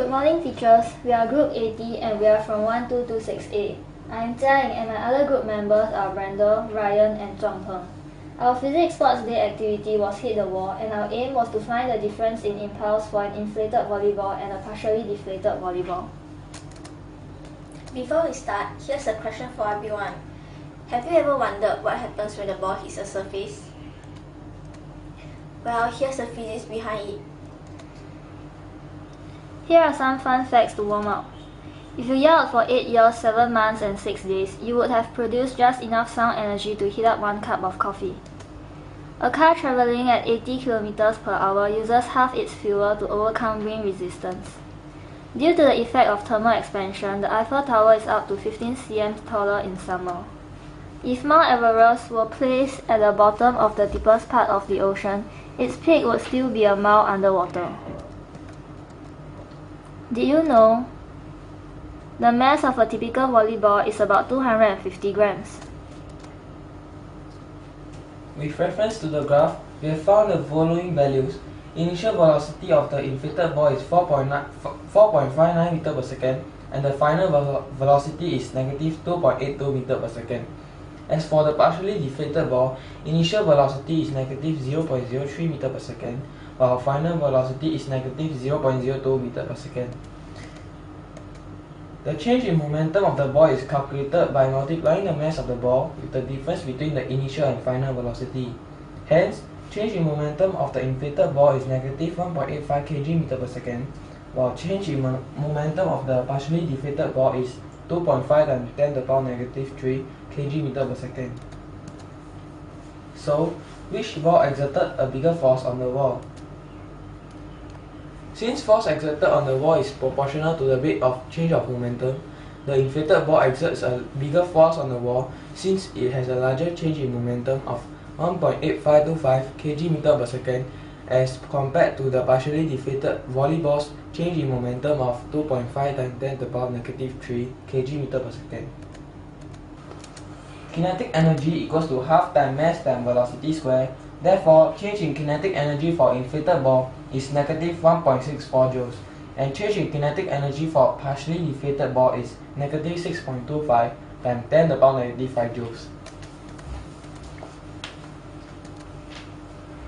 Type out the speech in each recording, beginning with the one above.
Good morning teachers, we are group 80 and we are from 1226A. I am Jiaying and my other group members are Brenda, Ryan and Zhuang Peng. Our physics sports day activity was hit the wall and our aim was to find the difference in impulse for an inflated volleyball and a partially deflated volleyball. Before we start, here's a question for everyone. Have you ever wondered what happens when the ball hits a surface? Well, here's the physics behind it. Here are some fun facts to warm up. If you yelled for 8 years, 7 months and 6 days, you would have produced just enough sound energy to heat up 1 cup of coffee. A car travelling at 80 km per hour uses half its fuel to overcome wind resistance. Due to the effect of thermal expansion, the Eiffel Tower is up to 15 cm taller in summer. If Mount Everest were placed at the bottom of the deepest part of the ocean, its peak would still be a mile underwater. Did you know the mass of a typical volleyball is about 250 grams? With reference to the graph, we have found the following values. Initial velocity of the inflated ball is 4.59 meter per second and the final velocity is negative 2.82 meter per second. As for the partially deflated ball, initial velocity is negative 0.03 meter per second while final velocity is negative 0.02 meter per second. The change in momentum of the ball is calculated by multiplying the mass of the ball with the difference between the initial and final velocity. Hence, change in momentum of the inflated ball is negative 1.85 kg meter per second, while change in momentum of the partially deflated ball is 2.5 times 10 to the power negative 3 kg meter per second. So, which ball exerted a bigger force on the wall? Since force exerted on the wall is proportional to the rate of change of momentum, the inflated ball exerts a bigger force on the wall since it has a larger change in momentum of 1.8525 kg meter per second as compared to the partially deflated volleyball's change in momentum of 2.5 times 10 to the power negative 3 kg meter per second. Kinetic energy equals to half time mass times velocity square. Therefore, change in kinetic energy for inflated ball is negative 1.64 joules, and change in kinetic energy for partially deflated ball is negative 6.25 times 10 to the power negative 5 joules.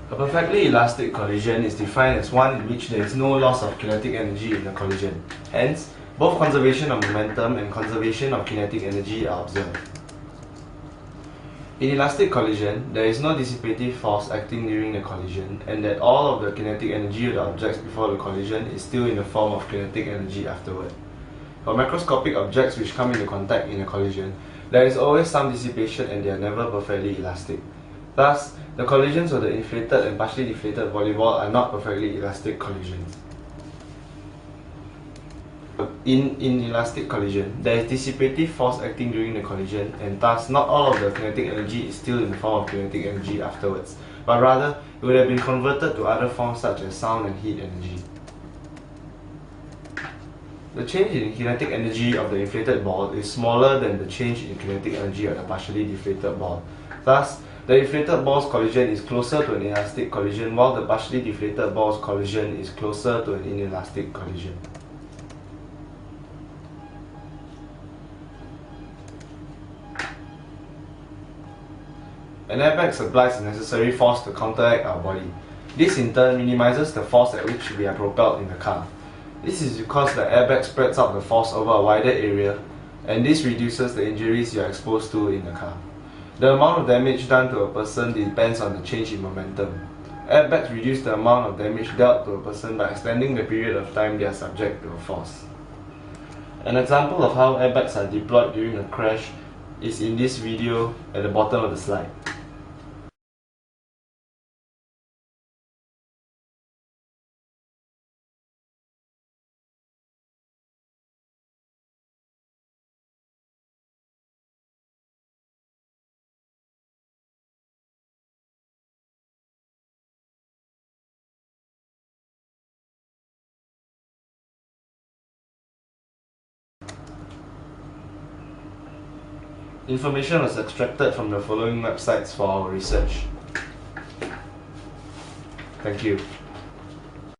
A perfectly elastic collision is defined as one in which there is no loss of kinetic energy in the collision. Hence, both conservation of momentum and conservation of kinetic energy are observed. In elastic collision, there is no dissipative force acting during the collision, and that all of the kinetic energy of the objects before the collision is still in the form of kinetic energy afterward. For macroscopic objects which come into contact in a collision, there is always some dissipation and they are never perfectly elastic. Thus, the collisions of the inflated and partially deflated volleyball are not perfectly elastic collisions. In elastic collision, there is dissipative force acting during the collision, and thus not all of the kinetic energy is still in the form of kinetic energy afterwards, but rather it would have been converted to other forms such as sound and heat energy. The change in kinetic energy of the inflated ball is smaller than the change in kinetic energy of the partially deflated ball. Thus, the inflated ball's collision is closer to an elastic collision, while the partially deflated ball's collision is closer to an inelastic collision. An airbag supplies the necessary force to counteract our body. This in turn minimizes the force at which we are propelled in the car. This is because the airbag spreads out the force over a wider area, and this reduces the injuries you are exposed to in the car. The amount of damage done to a person depends on the change in momentum. Airbags reduce the amount of damage dealt to a person by extending the period of time they are subject to a force. An example of how airbags are deployed during a crash is in this video at the bottom of the slide. Information was extracted from the following websites for our research. Thank you.